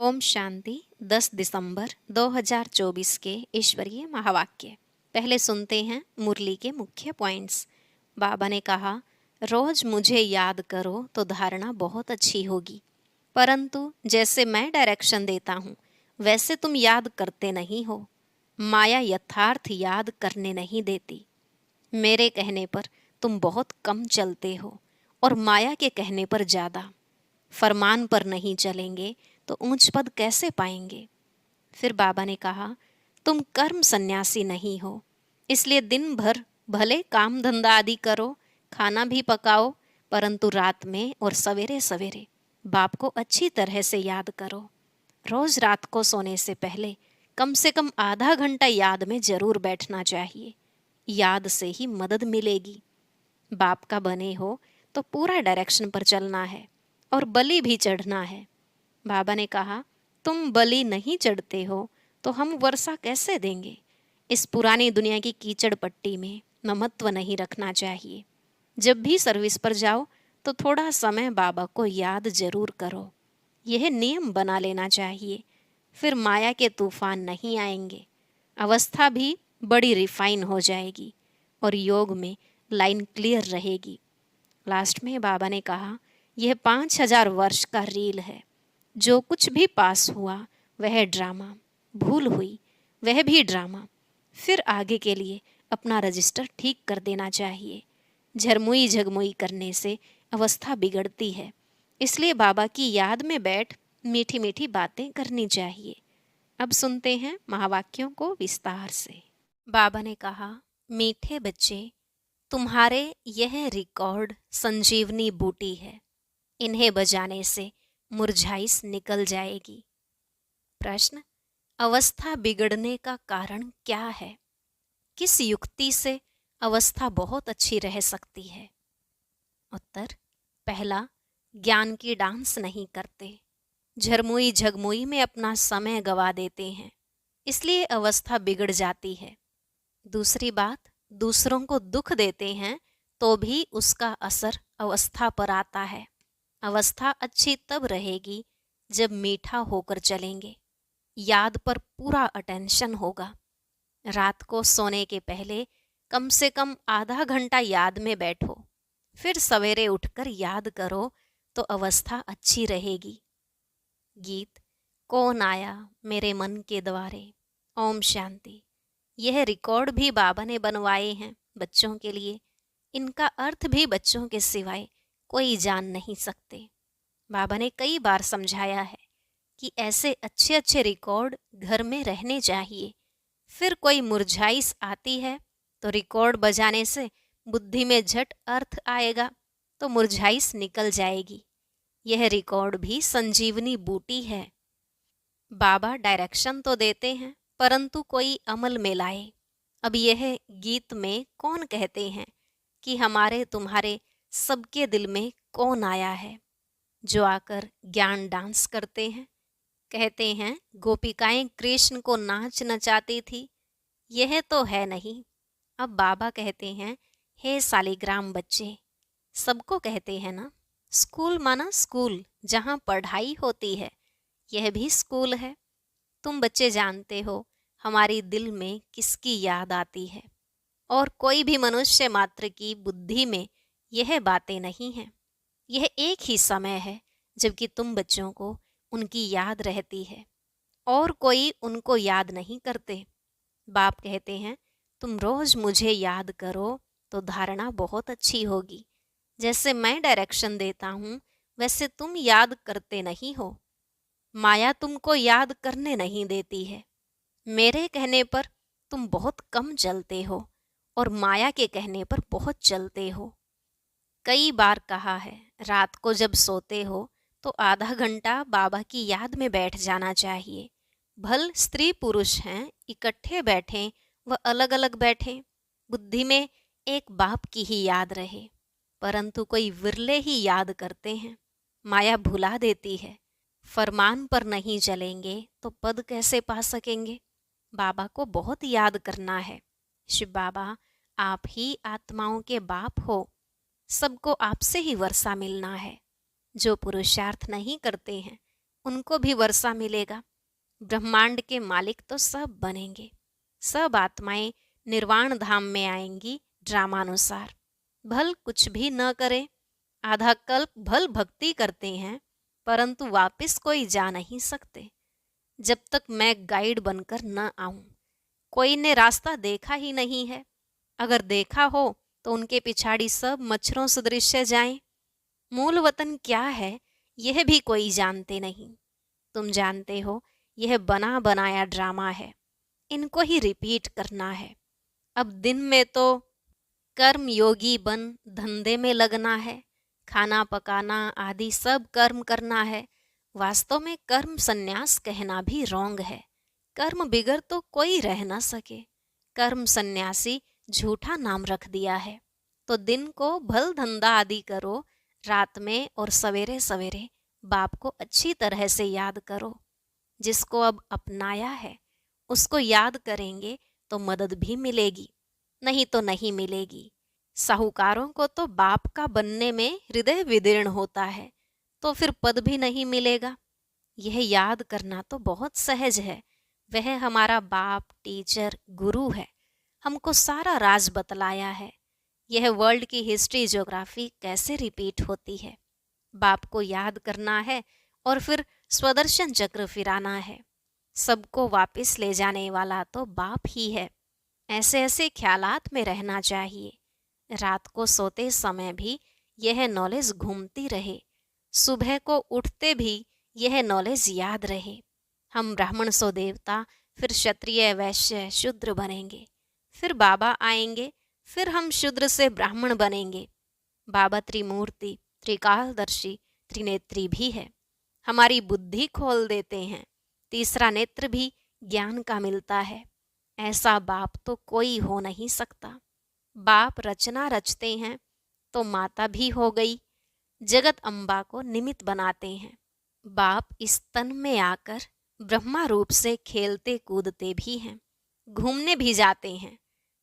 ओम शांति। 10 दिसंबर 2024 के ईश्वरीय महावाक्य। पहले सुनते हैं मुरली के मुख्य पॉइंट्स। बाबा ने कहा, रोज मुझे याद करो तो धारणा बहुत अच्छी होगी, परंतु जैसे मैं डायरेक्शन देता हूँ वैसे तुम याद करते नहीं हो। माया यथार्थ याद करने नहीं देती। मेरे कहने पर तुम बहुत कम चलते हो और माया के कहने पर ज़्यादा। फरमान पर नहीं चलेंगे तो ऊंच पद कैसे पाएंगे। फिर बाबा ने कहा, तुम कर्म सन्यासी नहीं हो, इसलिए दिन भर भले काम धंधा आदि करो, खाना भी पकाओ, परंतु रात में और सवेरे सवेरे बाप को अच्छी तरह से याद करो। रोज रात को सोने से पहले कम से कम आधा घंटा याद में जरूर बैठना चाहिए। याद से ही मदद मिलेगी। बाप का बने हो तो पूरा डायरेक्शन पर चलना है और बलि भी चढ़ना है। बाबा ने कहा, तुम बलि नहीं चढ़ते हो तो हम वर्षा कैसे देंगे। इस पुरानी दुनिया की कीचड़ पट्टी में ममत्व नहीं रखना चाहिए। जब भी सर्विस पर जाओ तो थोड़ा समय बाबा को याद जरूर करो। यह नियम बना लेना चाहिए, फिर माया के तूफान नहीं आएंगे। अवस्था भी बड़ी रिफाइन हो जाएगी और योग में लाइन क्लियर रहेगी। लास्ट में बाबा ने कहा, यह 5000 वर्ष का रील है। जो कुछ भी पास हुआ वह ड्रामा, भूल हुई वह भी ड्रामा। फिर आगे के लिए अपना रजिस्टर ठीक कर देना चाहिए। झरमुई झगमुई करने से अवस्था बिगड़ती है, इसलिए बाबा की याद में बैठ मीठी मीठी बातें करनी चाहिए। अब सुनते हैं महावाक्यों को विस्तार से। बाबा ने कहा, मीठे बच्चे, तुम्हारे यह रिकॉर्ड संजीवनी बूटी है। इन्हें बजाने से मुरझाइश निकल जाएगी। प्रश्न, अवस्था बिगड़ने का कारण क्या है। किस युक्ति से अवस्था बहुत अच्छी रह सकती है। उत्तर, पहला, ज्ञान की डांस नहीं करते, झरमुई झगमुई में अपना समय गवा देते हैं, इसलिए अवस्था बिगड़ जाती है। दूसरी बात, दूसरों को दुख देते हैं तो भी उसका असर अवस्था पर आता है। अवस्था अच्छी तब रहेगी जब मीठा होकर चलेंगे, याद पर पूरा अटेंशन होगा। रात को सोने के पहले कम से कम आधा घंटा याद में बैठो, फिर सवेरे उठकर याद करो तो अवस्था अच्छी रहेगी। गीत, कौन आया मेरे मन के द्वारे। ओम शांति। यह रिकॉर्ड भी बाबा ने बनवाए हैं बच्चों के लिए। इनका अर्थ भी बच्चों के सिवाय कोई जान नहीं सकते। बाबा ने कई बार समझाया है कि ऐसे अच्छे अच्छे रिकॉर्ड घर में रहने चाहिए। फिर कोई मुरझाइश आती है तो रिकॉर्ड बजाने से बुद्धि में झट अर्थ आएगा तो मुरझाइश निकल जाएगी। यह रिकॉर्ड भी संजीवनी बूटी है। बाबा डायरेक्शन तो देते हैं परंतु कोई अमल में लाए। अब यह गीत में कौन कहते हैं कि हमारे तुम्हारे सबके दिल में कौन आया है जो आकर ज्ञान डांस करते हैं। कहते हैं गोपिकाएं कृष्ण को नाच नचाती थी, यह तो है नहीं। अब बाबा कहते हैं, हे सालिग्राम बच्चे, सबको कहते हैं ना, स्कूल माना स्कूल जहाँ पढ़ाई होती है, यह भी स्कूल है। तुम बच्चे जानते हो हमारी दिल में किसकी याद आती है, और कोई भी मनुष्य मात्र की बुद्धि में यह बातें नहीं हैं। यह एक ही समय है जबकि तुम बच्चों को उनकी याद रहती है और कोई उनको याद नहीं करते। बाप कहते हैं, तुम रोज मुझे याद करो तो धारणा बहुत अच्छी होगी। जैसे मैं डायरेक्शन देता हूँ वैसे तुम याद करते नहीं हो। माया तुमको याद करने नहीं देती है। मेरे कहने पर तुम बहुत कम चलते हो और माया के कहने पर बहुत चलते हो। कई बार कहा है, रात को जब सोते हो तो आधा घंटा बाबा की याद में बैठ जाना चाहिए। भल स्त्री पुरुष हैं, इकट्ठे बैठें व अलग अलग बैठें, बुद्धि में एक बाप की ही याद रहे, परंतु कोई विरले ही याद करते हैं। माया भुला देती है। फरमान पर नहीं चलेंगे तो पद कैसे पा सकेंगे। बाबा को बहुत याद करना है। शिव बाबा, आप ही आत्माओं के बाप हो, सबको आपसे ही वर्षा मिलना है। जो पुरुषार्थ नहीं करते हैं उनको भी वर्षा मिलेगा। ब्रह्मांड के मालिक तो सब बनेंगे। सब आत्माएं निर्वाण धाम में आएंगी ड्रामानुसार। भल कुछ भी न करें, आधा कल्प भल भक्ति करते हैं, परंतु वापस कोई जा नहीं सकते जब तक मैं गाइड बनकर न आऊं। कोई ने रास्ता देखा ही नहीं है। अगर देखा हो तो उनके पिछाड़ी सब मच्छरों सदृश जाएं। मूल वतन क्या है यह भी कोई जानते नहीं। तुम जानते हो यह बना बनाया ड्रामा है, इनको ही रिपीट करना है। अब दिन में तो कर्म योगी बन धंधे में लगना है, खाना पकाना आदि सब कर्म करना है। वास्तव में कर्म संन्यास कहना भी रोंग है। कर्म बिगर तो कोई रह न सके। कर्म सन्यासी झूठा नाम रख दिया है। तो दिन को भल धंधा आदि करो, रात में और सवेरे सवेरे बाप को अच्छी तरह से याद करो। जिसको अब अपनाया है उसको याद करेंगे तो मदद भी मिलेगी, नहीं तो नहीं मिलेगी। साहूकारों को तो बाप का बनने में हृदय विदीर्ण होता है, तो फिर पद भी नहीं मिलेगा। यह याद करना तो बहुत सहज है। वह हमारा बाप, टीचर, गुरु है। हमको सारा राज बतलाया है। यह वर्ल्ड की हिस्ट्री ज्योग्राफी कैसे रिपीट होती है। बाप को याद करना है और फिर स्वदर्शन चक्र फिराना है। सबको वापस ले जाने वाला तो बाप ही है। ऐसे ऐसे ख्यालात में रहना चाहिए। रात को सोते समय भी यह नॉलेज घूमती रहे, सुबह को उठते भी यह नॉलेज याद रहे। हम ब्राह्मण सो देवता, फिर क्षत्रिय, वैश्य, शूद्र बनेंगे। फिर बाबा आएंगे, फिर हम शूद्र से ब्राह्मण बनेंगे। बाबा त्रिमूर्ति, त्रिकालदर्शी, त्रिनेत्री भी है। हमारी बुद्धि खोल देते हैं। तीसरा नेत्र भी ज्ञान का मिलता है। ऐसा बाप तो कोई हो नहीं सकता। बाप रचना रचते हैं तो माता भी हो गई। जगत अम्बा को निमित्त बनाते हैं। बाप इस तन में आकर ब्रह्मा रूप से खेलते कूदते भी हैं, घूमने भी जाते हैं।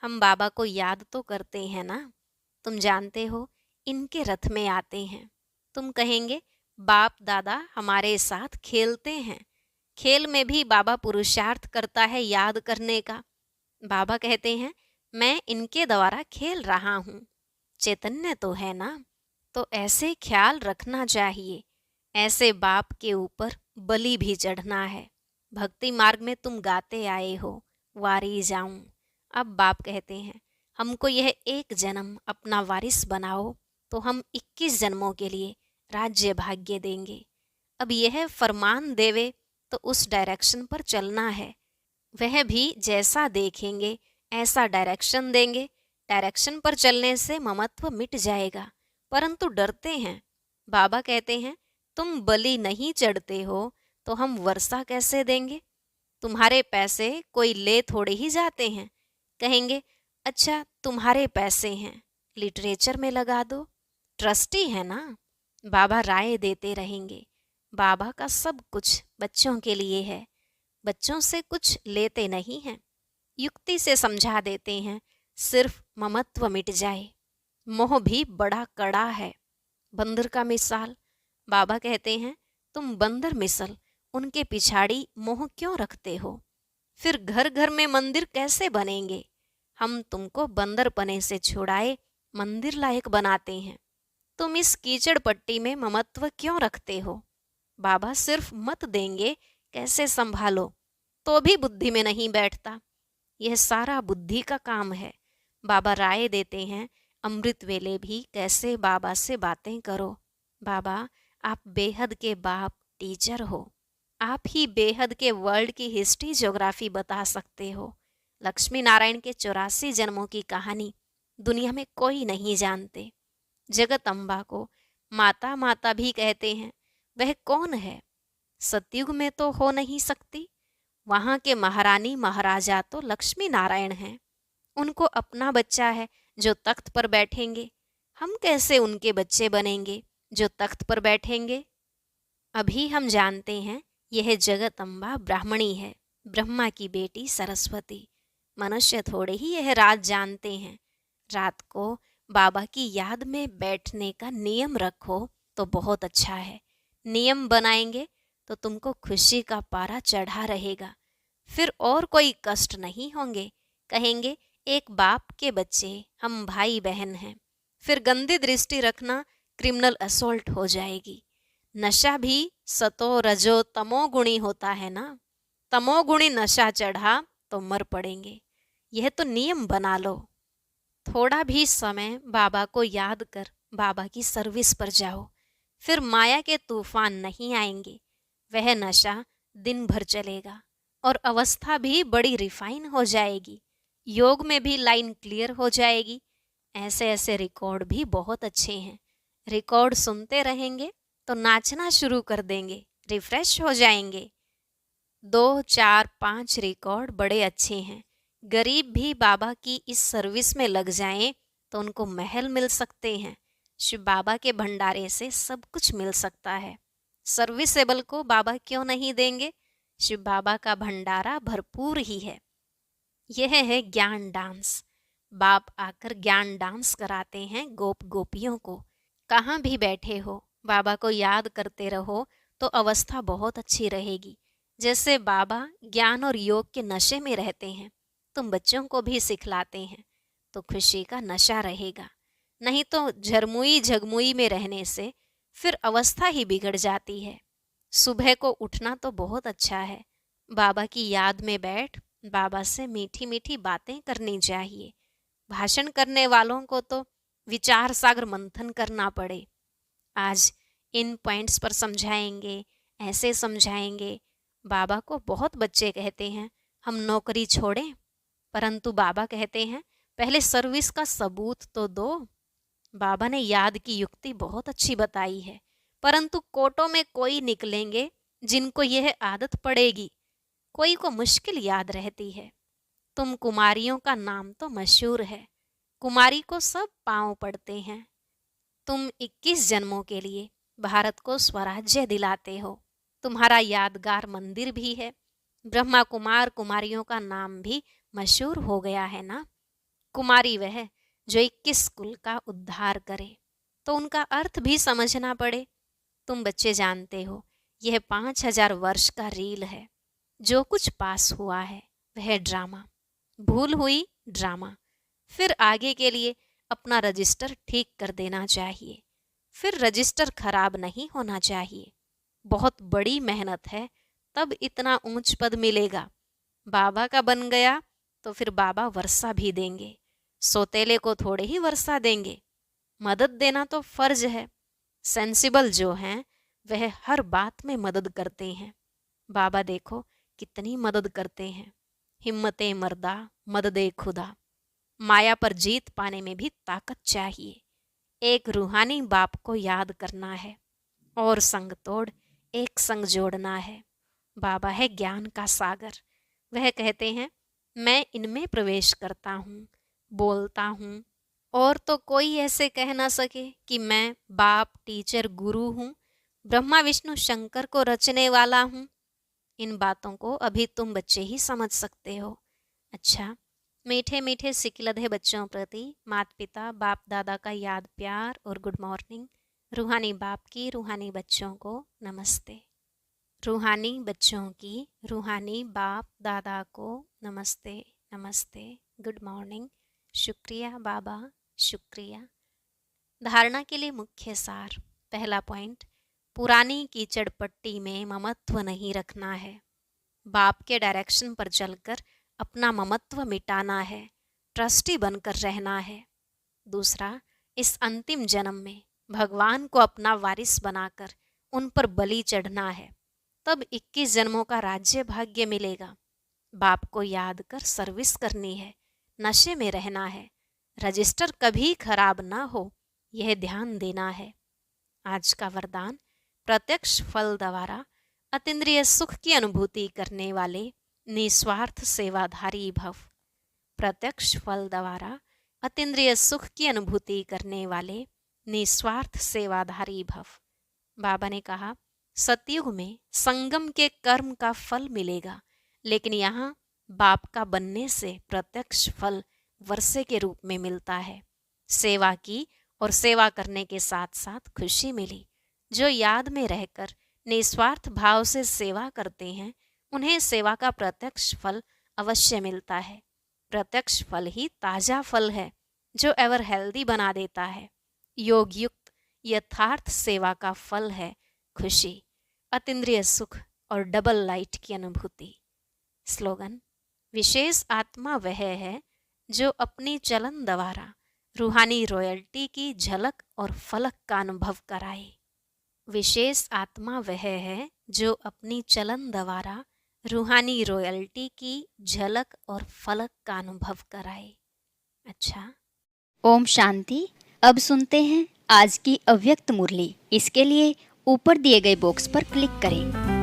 हम बाबा को याद तो करते हैं ना। तुम जानते हो इनके रथ में आते हैं। तुम कहेंगे बाप दादा हमारे साथ खेलते हैं। खेल में भी बाबा पुरुषार्थ करता है याद करने का। बाबा कहते हैं मैं इनके द्वारा खेल रहा हूँ। चैतन्य तो है ना, तो ऐसे ख्याल रखना चाहिए। ऐसे बाप के ऊपर बलि भी चढ़ना है। भक्ति मार्ग में तुम गाते आए हो, वारी जाऊं। अब बाप कहते हैं हमको यह एक जन्म अपना वारिस बनाओ, तो हम 21 जन्मों के लिए राज्य भाग्य देंगे। अब यह फरमान देवे तो उस डायरेक्शन पर चलना है। वह भी जैसा देखेंगे ऐसा डायरेक्शन देंगे। डायरेक्शन पर चलने से ममत्व मिट जाएगा, परंतु डरते हैं। बाबा कहते हैं तुम बलि नहीं चढ़ते हो तो हम वर्षा कैसे देंगे। तुम्हारे पैसे कोई ले थोड़े ही जाते हैं। कहेंगे अच्छा तुम्हारे पैसे हैं, लिटरेचर में लगा दो, ट्रस्टी है ना। बाबा राय देते रहेंगे। बाबा का सब कुछ बच्चों के लिए है। बच्चों से कुछ लेते नहीं हैं, युक्ति से समझा देते हैं, सिर्फ ममत्व मिट जाए। मोह भी बड़ा कड़ा है। बंदर का मिसाल, बाबा कहते हैं तुम बंदर मिसल उनके पिछाड़ी मोह क्यों रखते हो। फिर घर घर में मंदिर कैसे बनेंगे। हम तुमको बंदर पने से छुड़ाए मंदिर लायक बनाते हैं। तुम इस कीचड़ पट्टी में ममत्व क्यों रखते हो। बाबा सिर्फ मत देंगे कैसे संभालो, तो भी बुद्धि में नहीं बैठता। यह सारा बुद्धि का काम है। बाबा राय देते हैं अमृत वेले भी कैसे बाबा से बातें करो। बाबा आप बेहद के बाप, टीचर हो। आप ही बेहद के वर्ल्ड की हिस्ट्री ज्योग्राफी बता सकते हो। लक्ष्मी नारायण के 84 जन्मों की कहानी दुनिया में कोई नहीं जानते। जगत अम्बा को माता माता भी कहते हैं। वह कौन है। सतयुग में तो हो नहीं सकती। वहाँ के महारानी महाराजा तो लक्ष्मी नारायण हैं। उनको अपना बच्चा है जो तख्त पर बैठेंगे। हम कैसे उनके बच्चे बनेंगे जो तख्त पर बैठेंगे। अभी हम जानते हैं यह जगत अम्बा ब्राह्मणी है, ब्रह्मा की बेटी सरस्वती। मनुष्य थोड़े ही यह राज जानते हैं। रात को बाबा की याद में बैठने का नियम रखो तो बहुत अच्छा है। नियम बनाएंगे तो तुमको खुशी का पारा चढ़ा रहेगा। फिर और कोई कष्ट नहीं होंगे। कहेंगे एक बाप के बच्चे, हम भाई बहन हैं। फिर गंदी दृष्टि रखना क्रिमिनल असोल्ट हो जाएगी। नशा भी सतो रजो तमो गुणी होता है ना। तमोगुणी नशा चढ़ा तो मर पड़ेंगे। यह तो नियम बना लो। थोड़ा भी समय बाबा को याद कर बाबा की सर्विस पर जाओ, फिर माया के तूफान नहीं आएंगे। वह नशा दिन भर चलेगा और अवस्था भी बड़ी रिफाइन हो जाएगी। योग में भी लाइन क्लियर हो जाएगी। ऐसे ऐसे रिकॉर्ड भी बहुत अच्छे हैं। रिकॉर्ड सुनते रहेंगे तो नाचना शुरू कर देंगे, रिफ्रेश हो जाएंगे। 2, 4, 5 रिकॉर्ड बड़े अच्छे हैं। गरीब भी बाबा की इस सर्विस में लग जाएं तो उनको महल मिल सकते हैं। शिव बाबा के भंडारे से सब कुछ मिल सकता है। सर्विसेबल को बाबा क्यों नहीं देंगे? शिव बाबा का भंडारा भरपूर ही है। यह है ज्ञान डांस। बाप आकर ज्ञान डांस कराते हैं गोप गोपियों को। कहाँ भी बैठे हो बाबा को याद करते रहो तो अवस्था बहुत अच्छी रहेगी। जैसे बाबा ज्ञान और योग के नशे में रहते हैं, तुम बच्चों को भी सिखलाते हैं तो खुशी का नशा रहेगा। नहीं तो झरमुई झगमुई में रहने से फिर अवस्था ही बिगड़ जाती है। सुबह को उठना तो बहुत अच्छा है। बाबा की याद में बैठ बाबा से मीठी मीठी बातें करनी चाहिए। भाषण करने वालों को तो विचार सागर मंथन करना पड़े। आज इन पॉइंट्स पर समझाएंगे, ऐसे समझाएंगे। बाबा को बहुत बच्चे कहते हैं हम नौकरी छोड़ें, परंतु बाबा कहते हैं पहले सर्विस का सबूत तो दो। बाबा ने याद की युक्ति बहुत अच्छी बताई है, परंतु कोटों में कोई निकलेंगे जिनको यह आदत पड़ेगी, कोई को मुश्किल याद रहती है। तुम कुमारियों का नाम तो मशहूर है, कुमारी को सब पांव पड़ते हैं। तुम 21 जन्मों के लिए भारत को स्वराज्य दिलाते हो। तुम्हारा यादगार मंदिर भी है। ब्रह्मा कुमार कुमारियों का नाम भी मशहूर हो गया है ना। कुमारी वह जो 21 कुल का उद्धार करे, तो उनका अर्थ भी समझना पड़े। तुम बच्चे जानते हो यह 5000 वर्ष का रील है। जो कुछ पास हुआ है वह ड्रामा, भूल हुई ड्रामा। फिर आगे के लिए अपना रजिस्टर ठीक कर देना चाहिए। फिर रजिस्टर खराब नहीं होना चाहिए। बहुत बड़ी मेहनत है, तब इतना ऊंच पद मिलेगा। बाबा का बन गया तो फिर बाबा वर्षा भी देंगे। सोतेले को थोड़े ही वर्षा देंगे। मदद देना तो फर्ज है। सेंसिबल जो हैं वह हर बात में मदद करते हैं। बाबा देखो कितनी मदद करते हैं। हिम्मते मर्दा मददे खुदा। माया पर जीत पाने में भी ताकत चाहिए। एक रूहानी बाप को याद करना है और संग तोड़ एक संग जोड़ना है। बाबा है ज्ञान का सागर। वह कहते हैं मैं इनमें प्रवेश करता हूँ, बोलता हूँ, और तो कोई ऐसे कह ना सके कि मैं बाप, टीचर, गुरु हूँ, ब्रह्मा विष्णु शंकर को रचने वाला हूँ। इन बातों को अभी तुम बच्चे ही समझ सकते हो। अच्छा, मीठे मीठे सिकिलधे बच्चों प्रति माता पिता बाप दादा का याद प्यार और गुड मॉर्निंग। रूहानी बाप की रूहानी बच्चों को नमस्ते। रूहानी बच्चों की रूहानी बाप दादा को नमस्ते नमस्ते, गुड मॉर्निंग। शुक्रिया बाबा, शुक्रिया। धारणा के लिए मुख्य सार। पहला पॉइंट, पुरानी कीचड़ पट्टी में ममत्व नहीं रखना है। बाप के डायरेक्शन पर चलकर अपना ममत्व मिटाना है, ट्रस्टी बनकर रहना है। दूसरा, इस अंतिम जन्म में भगवान को अपना वारिस बनाकर उन पर बलि चढ़ना है, तब 21 जन्मों का राज्य भाग्य मिलेगा। बाप को याद कर सर्विस करनी है, नशे में रहना है, रजिस्टर कभी खराब ना हो यह ध्यान देना है। आज का वरदान, प्रत्यक्ष फल द्वारा अतीन्द्रिय सुख की अनुभूति करने वाले निस्वार्थ सेवाधारी भव। प्रत्यक्ष फल द्वारा अतीन्द्रिय सुख की अनुभूति करने वाले निस्वार्थ सेवाधारी भव। बाबा ने कहा सतयुग में संगम के कर्म का फल मिलेगा, लेकिन यहाँ बाप का बनने से प्रत्यक्ष फल वर्षे के रूप में मिलता है। सेवा की और सेवा करने के साथ साथ खुशी मिली, जो याद में रहकर निस्वार्थ भाव से सेवा करते हैं, उन्हें सेवा का प्रत्यक्ष फल अवश्य मिलता है। प्रत्यक्ष फल ही ताजा फल है जो एवर हेल्दी बना देता है। योग युक्त यथार्थ सेवा का फल है खुशी, अतीन्द्रिय सुख और डबल लाइट की अनुभूति। स्लोगन: विशेष आत्मा वह है जो अपनी चलन द्वारा रूहानी रॉयल्टी की झलक और फलक का अनुभव कराए। विशेष आत्मा वह है जो अपनी चलन द्वारा रूहानी रॉयल्टी की झलक और फलक का अनुभव कराए। अच्छा, ओम शांति। अब सुनते हैं आज की अव्यक्त मुरली। इसके लिए ऊपर दिए गए बॉक्स पर क्लिक करें।